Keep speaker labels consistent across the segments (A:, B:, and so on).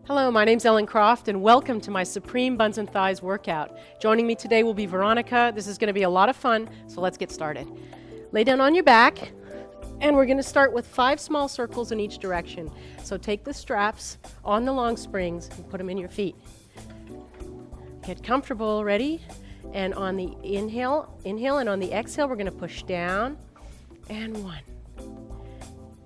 A: Hello, my name's Ellen Croft, and welcome to my Supreme Buns and Thighs workout. Joining me today will be Veronica. This is going to be a lot of fun, so let's get started. Lay down on your back, and we're going to start with 5 small circles in each direction. So take the straps on the long springs and put them in your feet. Get comfortable, ready? And on the inhale, and on the exhale, we're going to push down, and 1.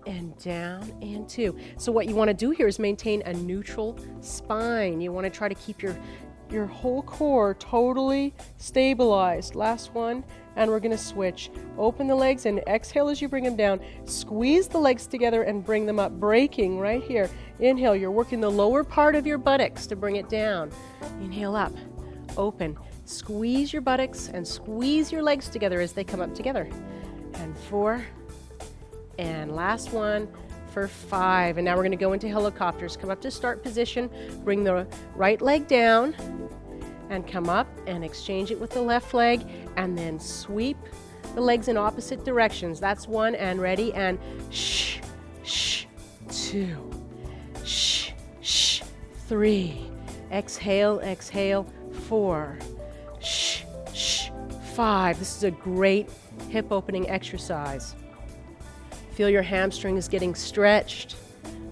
A: And down, and 2. So what you want to do here is maintain a neutral spine. You want to try to keep your whole core totally stabilized. Last one, and we're going to switch. Open the legs and exhale as you bring them down. Squeeze the legs together and bring them up, breaking right here. Inhale, you're working the lower part of your buttocks to bring it down. Inhale up, open. Squeeze your buttocks and squeeze your legs together as they come up together. And 4. And last one for 5. And now we're going to go into helicopters. Come up to start position. Bring the right leg down and come up and exchange it with the left leg. And then sweep the legs in opposite directions. That's 1. And ready. And shh, shh, 2. Shh, shh, 3. Exhale, exhale, 4. Shh, shh, 5. This is a great hip opening exercise. Feel your hamstrings getting stretched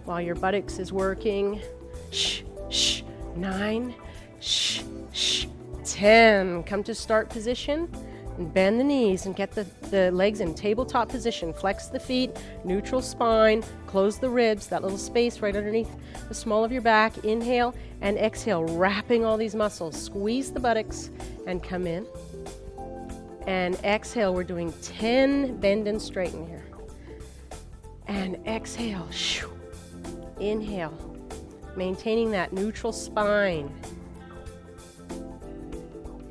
A: while your buttocks is working. Shh, shh, 9, shh, shh, 10. Come to start position and bend the knees and get the legs in tabletop position. Flex the feet, neutral spine, close the ribs, that little space right underneath the small of your back. Inhale and exhale, wrapping all these muscles. Squeeze the buttocks and come in. And exhale, we're doing 10 bend and straighten here. And exhale, shoo. Inhale, maintaining that neutral spine.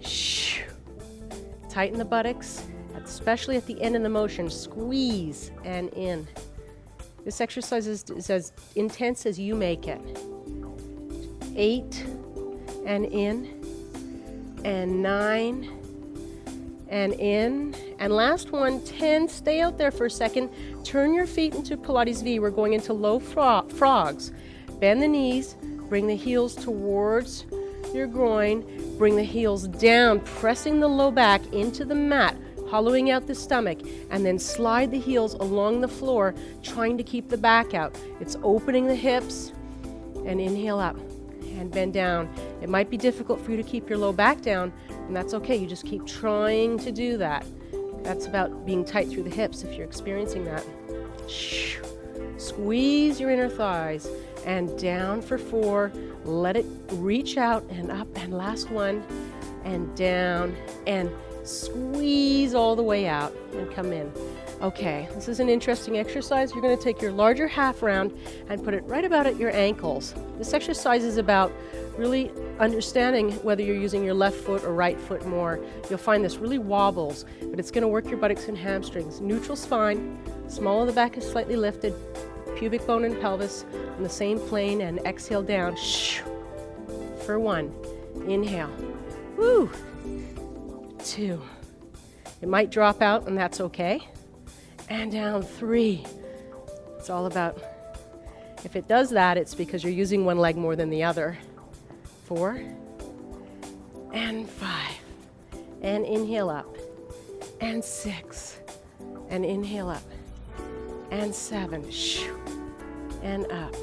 A: Shoo. Tighten the buttocks, especially at the end of the motion. Squeeze and in. This exercise is as intense as you make it. 8 and in, and 9 and in, and last one, 10. Stay out there for a second. Turn your feet into Pilates V. We're going into low frogs. Bend the knees, bring the heels towards your groin, bring the heels down, pressing the low back into the mat, hollowing out the stomach, and then slide the heels along the floor, trying to keep the back out. It's opening the hips, and inhale up, and bend down. It might be difficult for you to keep your low back down, and that's okay. You just keep trying to do that. That's about being tight through the hips if you're experiencing that. Squeeze your inner thighs and down for 4. Let it reach out and up, and last one, and down, and squeeze all the way out and come in. Okay, this is an interesting exercise. You're going to take your larger half round and put it right about at your ankles. This exercise is about really understanding whether you're using your left foot or right foot more. You'll find this really wobbles, but it's going to work your buttocks and hamstrings. Neutral spine, small of the back is slightly lifted, pubic bone and pelvis on the same plane, and exhale down. For 1, inhale. Woo! 2. It might drop out, and that's okay. And down 3. It's all about, if it does that, it's because you're using one leg more than the other. 4 and 5. And inhale up. And 6. And inhale up. And 7. And up.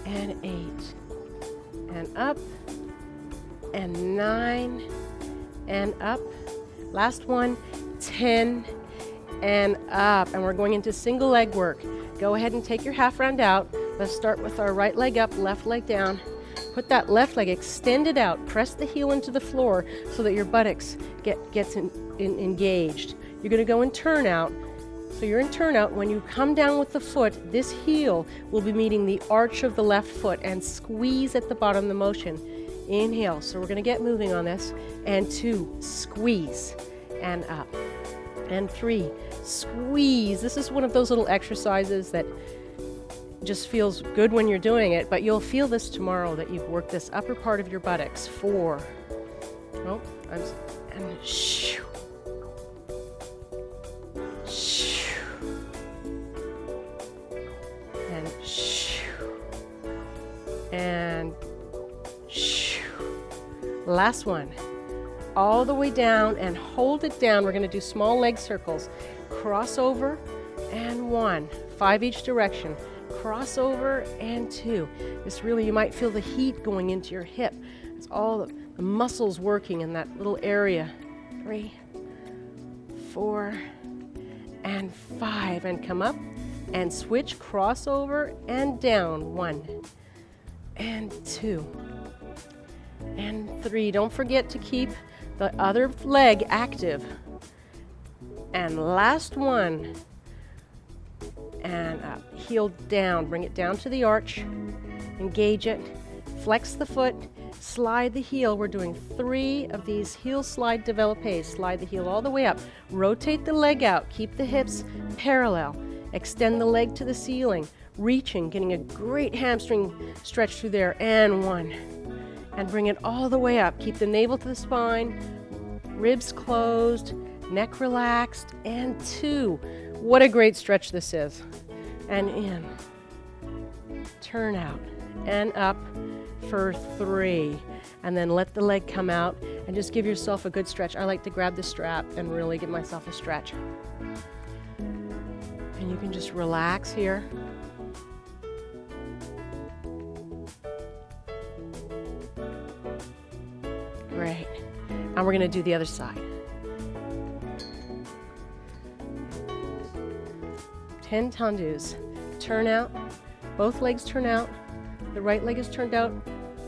A: And 8. And up. And 9. And up. Last one, 10. And up, and we're going into single leg work. Go ahead and take your half round out. Let's start with our right leg up, left leg down. Put that left leg extended out. Press the heel into the floor so that your buttocks gets engaged. You're going to go in turn out. So you're in turn out. When you come down with the foot, this heel will be meeting the arch of the left foot, and squeeze at the bottom of the motion. Inhale. So we're going to get moving on this. And 2, squeeze and up. And 3, squeeze. This is one of those little exercises that just feels good when you're doing it, but you'll feel this tomorrow that you've worked this upper part of your buttocks. 4. Oh, and shoo. Shoo. And shoo. and shoo. Last one. All the way down and hold it down. We're going to do small leg circles. Cross over and 1. 5 each direction. Cross over and 2. This really, you might feel the heat going into your hip. It's all the muscles working in that little area. 3, 4, and 5. And come up and switch. Cross over and down. 1 and 2 and 3. Don't forget to keep the other leg active. And last one. And up. Heel down. Bring it down to the arch. Engage it. Flex the foot. Slide the heel. We're doing 3 of these heel slide developés. Slide the heel all the way up. Rotate the leg out. Keep the hips parallel. Extend the leg to the ceiling. Reaching, getting a great hamstring stretch through there. And 1. And bring it all the way up. Keep the navel to the spine. Ribs closed. Neck relaxed. And 2. What a great stretch this is. And in. Turn out. And up for 3. And then let the leg come out and just give yourself a good stretch. I like to grab the strap and really give myself a stretch. And you can just relax here. Great. And we're going to do the other side. 10 tendus. Turn out. Both legs turn out. The right leg is turned out.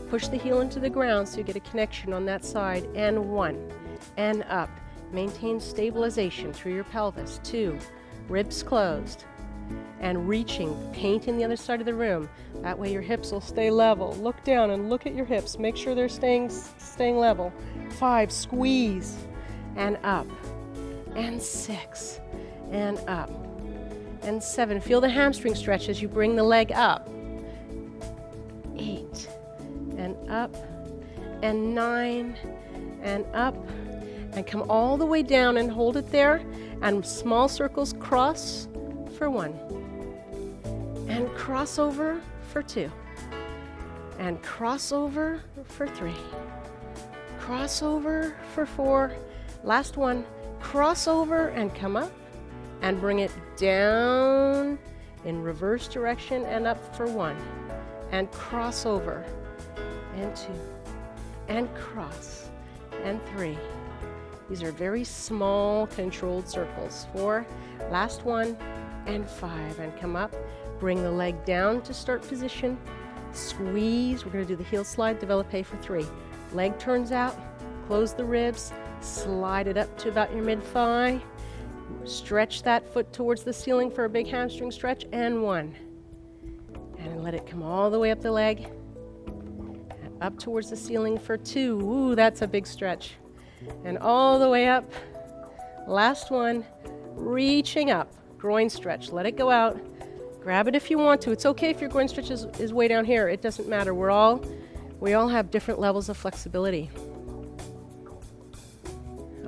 A: Push the heel into the ground so you get a connection on that side. And 1. And up. Maintain stabilization through your pelvis. 2. Ribs closed. And reaching. Paint in the other side of the room. That way your hips will stay level. Look down and look at your hips. Make sure they're staying level. 5. Squeeze. And up. And 6. And up. And 7. Feel the hamstring stretch as you bring the leg up. 8. And up. And 9. And up. And come all the way down and hold it there. And small circles cross for 1. And cross over for 2. And cross over for 3. Cross over for 4. Last one. Cross over and come up. And bring it down in reverse direction and up for 1. And cross over. And 2. And cross. And 3. These are very small controlled circles. 4. Last one. And 5. And come up. Bring the leg down to start position. Squeeze. We're going to do the heel slide developé for 3. Leg turns out. Close the ribs. Slide it up to about your mid-thigh. Stretch that foot towards the ceiling for a big hamstring stretch. And 1. And let it come all the way up the leg. And up towards the ceiling for 2. Ooh, that's a big stretch. And all the way up. Last one. Reaching up. Groin stretch. Let it go out. Grab it if you want to. It's okay if your groin stretch is way down here. It doesn't matter. We all have different levels of flexibility.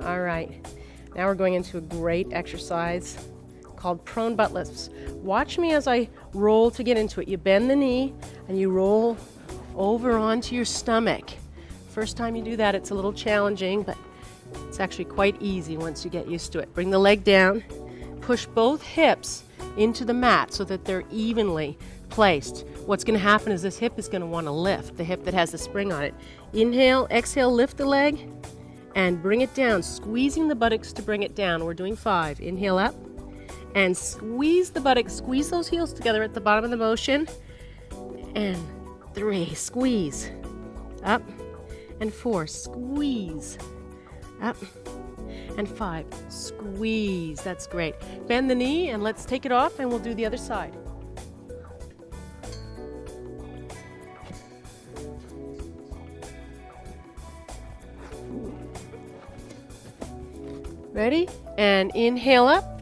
A: All right. Now we're going into a great exercise called prone butt lifts. Watch me as I roll to get into it. You bend the knee and you roll over onto your stomach. First time you do that, it's a little challenging, but it's actually quite easy once you get used to it. Bring the leg down. Push both hips into the mat so that they're evenly placed. What's going to happen is this hip is going to want to lift, the hip that has the spring on it. Inhale, exhale, lift the leg. And bring it down, squeezing the buttocks to bring it down. We're doing 5. Inhale up. And squeeze the buttocks. Squeeze those heels together at the bottom of the motion. And 3. Squeeze. Up. And 4. Squeeze. Up. And 5. Squeeze. That's great. Bend the knee and let's take it off and we'll do the other side. Ready? And inhale up.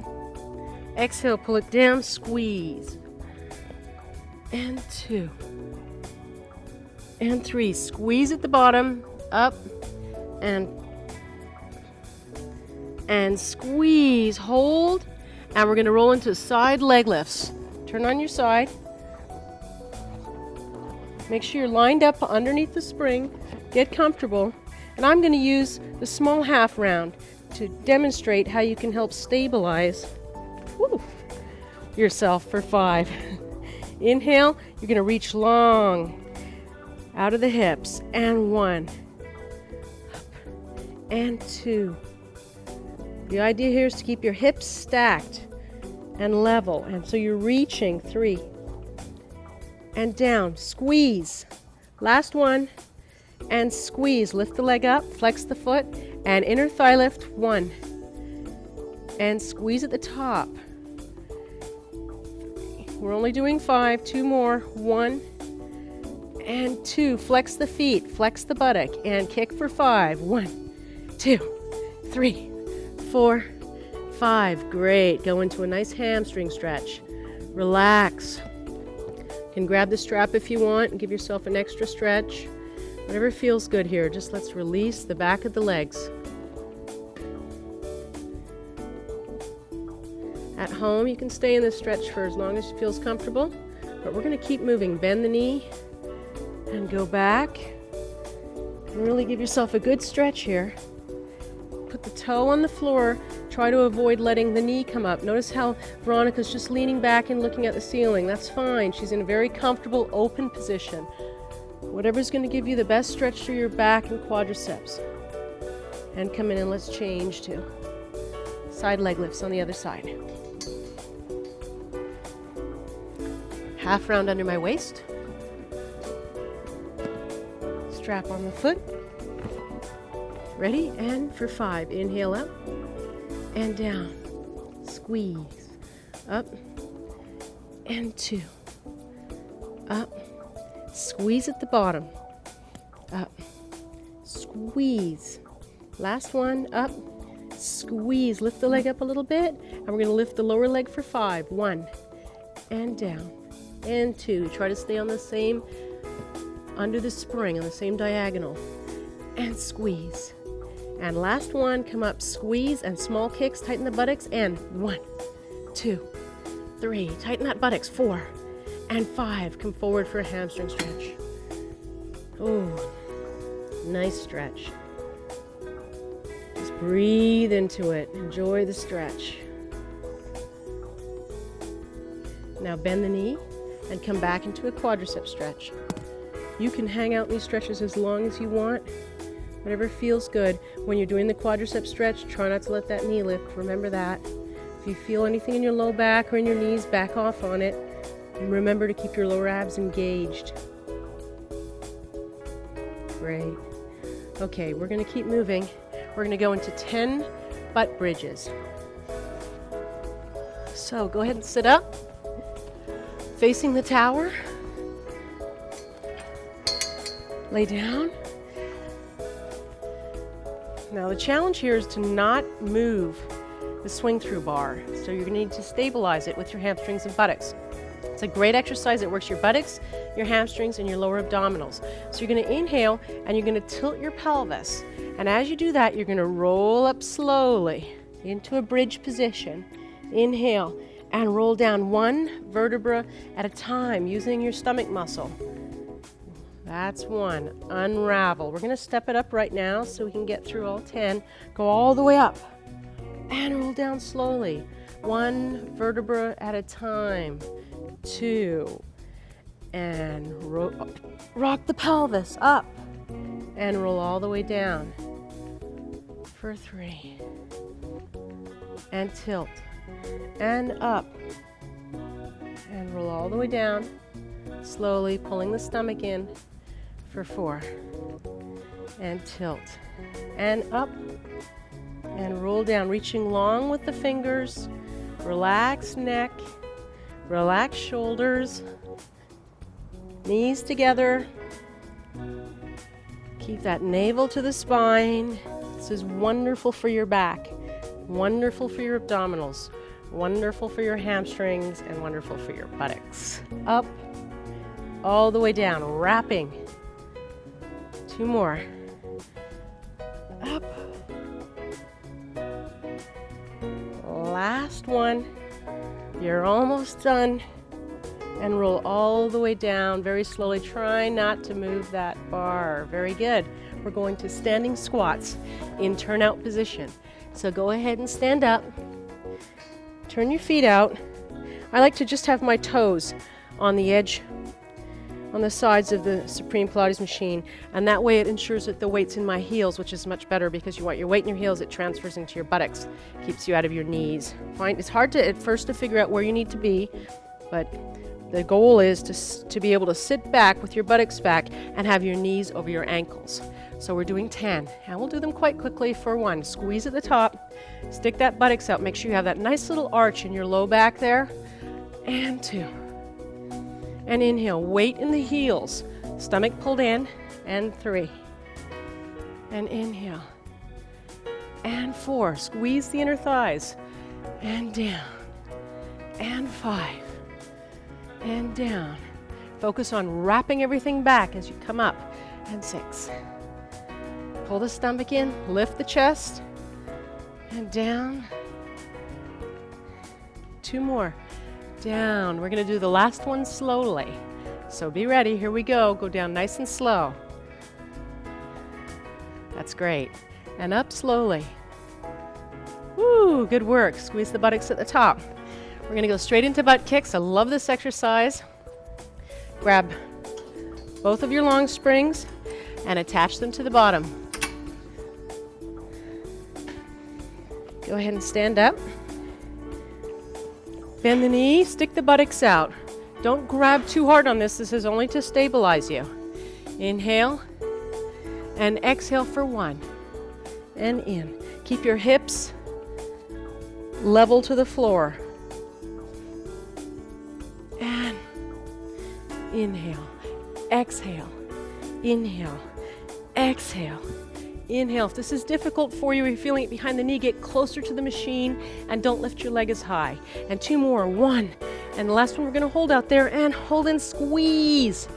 A: Exhale, pull it down, squeeze. And 2. And 3. Squeeze at the bottom, up, and squeeze, hold. And we're going to roll into side leg lifts. Turn on your side. Make sure you're lined up underneath the spring. Get comfortable. And I'm going to use the small half round to demonstrate how you can help stabilize yourself for 5. Inhale, you're going to reach long out of the hips. And 1. And 2. The idea here is to keep your hips stacked and level. And so you're reaching. 3. And down. Squeeze. Last one. And squeeze. Lift the leg up. Flex the foot. And inner thigh lift. 1. And squeeze at the top. We're only doing 5. 2 more. 1. And 2. Flex the feet. Flex the buttock. And kick for 5. 1, 2, 3, 4, 5. Great. Go into a nice hamstring stretch. Relax. You can grab the strap if you want and give yourself an extra stretch. Whatever feels good here. Just let's release the back of the legs. At home, you can stay in this stretch for as long as it feels comfortable, but we're going to keep moving. Bend the knee and go back. And really give yourself a good stretch here. Put the toe on the floor. Try to avoid letting the knee come up. Notice how Veronica's just leaning back and looking at the ceiling. That's fine. She's in a very comfortable, open position. Whatever's going to give you the best stretch through your back and quadriceps. And come in and let's change to side leg lifts on the other side. Half round under my waist. Strap on the foot. Ready? And for 5. Inhale up and down. Squeeze. Up and 2. Up. Squeeze at the bottom. Up. Squeeze. Last one. Up. Squeeze. Lift the leg up a little bit. And we're going to lift the lower leg for 5. 1. And down. And 2. Try to stay on the same, under the spring, on the same diagonal. And squeeze. And last one, come up, squeeze, and small kicks, tighten the buttocks, and 1, 2, 3, tighten that buttocks, 4, and 5, come forward for a hamstring stretch. Oh, nice stretch. Just breathe into it, enjoy the stretch. Now bend the knee and come back into a quadricep stretch. You can hang out in these stretches as long as you want. Whatever feels good. When you're doing the quadricep stretch, try not to let that knee lift. Remember that. If you feel anything in your low back or in your knees, back off on it. And remember to keep your lower abs engaged. Great. Okay, we're going to keep moving. We're going to go into 10 butt bridges. So go ahead and sit up, facing the tower. Lay down. Now the challenge here is to not move the swing through bar. So you're going to need to stabilize it with your hamstrings and buttocks. It's a great exercise that works your buttocks, your hamstrings, and your lower abdominals. So you're going to inhale and you're going to tilt your pelvis. And as you do that, you're going to roll up slowly into a bridge position. Inhale and roll down 1 vertebra at a time using your stomach muscle. That's 1. Unravel. We're going to step it up right now so we can get through all 10. Go all the way up and roll down slowly. 1 vertebra at a time. 2. And rock the pelvis up and roll all the way down. For 3. And tilt. And up. And roll all the way down. Slowly pulling the stomach in. For 4, and tilt, and up, and roll down, reaching long with the fingers. Relax neck, relax shoulders, knees together. Keep that navel to the spine. This is wonderful for your back, wonderful for your abdominals, wonderful for your hamstrings, and wonderful for your buttocks. Up, all the way down, wrapping. 2 more. Up. Last one. You're almost done. and roll all the way down very slowly. Try not to move that bar. Very good. We're going to standing squats in turnout position. So go ahead and stand up. Turn your feet out. I like to just have my toes on the edge, on the sides of the Supreme Pilates machine, and that way it ensures that the weight's in my heels, which is much better because you want your weight in your heels. It transfers into your buttocks, keeps you out of your knees. It's hard to at first to figure out where you need to be, but the goal is to be able to sit back with your buttocks back and have your knees over your ankles. So we're doing 10, and we'll do them quite quickly for 1. Squeeze at the top, stick that buttocks out, make sure you have that nice little arch in your low back there, and 2. And inhale, weight in the heels, stomach pulled in, and 3. And inhale, and 4. Squeeze the inner thighs, and down, and 5, and down. Focus on wrapping everything back as you come up, and 6. Pull the stomach in, lift the chest, and down. 2 more. Down. We're going to do the last one slowly. So be ready. Here we go. Go down nice and slow. That's great. And up slowly. Woo, good work. Squeeze the buttocks at the top. We're going to go straight into butt kicks. I love this exercise. Grab both of your long springs and attach them to the bottom. Go ahead and stand up. Bend the knee, stick the buttocks out. Don't grab too hard on this. This is only to stabilize you. Inhale and exhale for 1. And in. Keep your hips level to the floor. And inhale, exhale, inhale, exhale. Inhale. If this is difficult for you, if you're feeling it behind the knee, get closer to the machine and don't lift your leg as high. And 2 more. 1. And the last one we're going to hold out there and hold and squeeze.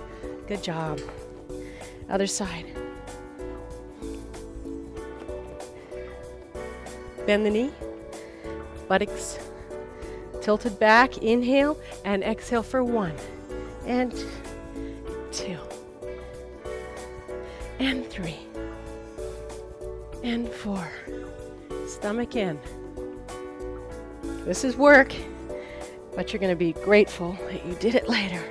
A: Good job. Other side. Bend the knee. Buttocks tilted back. Inhale and exhale for 1. And 2. And 3. And 4. Stomach in. This is work, but you're going to be grateful that you did it later.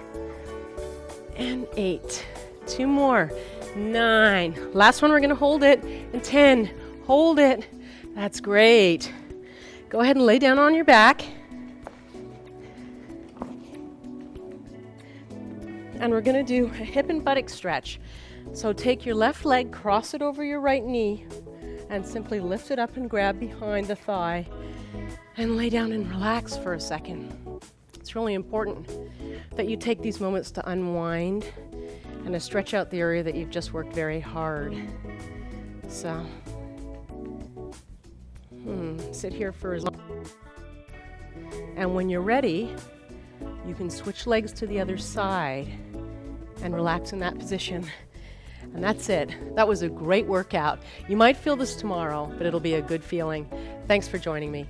A: And 8. 2 more. 9. Last one, we're going to hold it. And 10. Hold it. That's great. Go ahead and lay down on your back. And we're going to do a hip and buttock stretch. So take your left leg, cross it over your right knee, and simply lift it up and grab behind the thigh and lay down and relax for a second. It's really important that you take these moments to unwind and to stretch out the area that you've just worked very hard. So, sit here for as long. And when you're ready, you can switch legs to the other side and relax in that position. And that's it. That was a great workout. You might feel this tomorrow, but it'll be a good feeling. Thanks for joining me.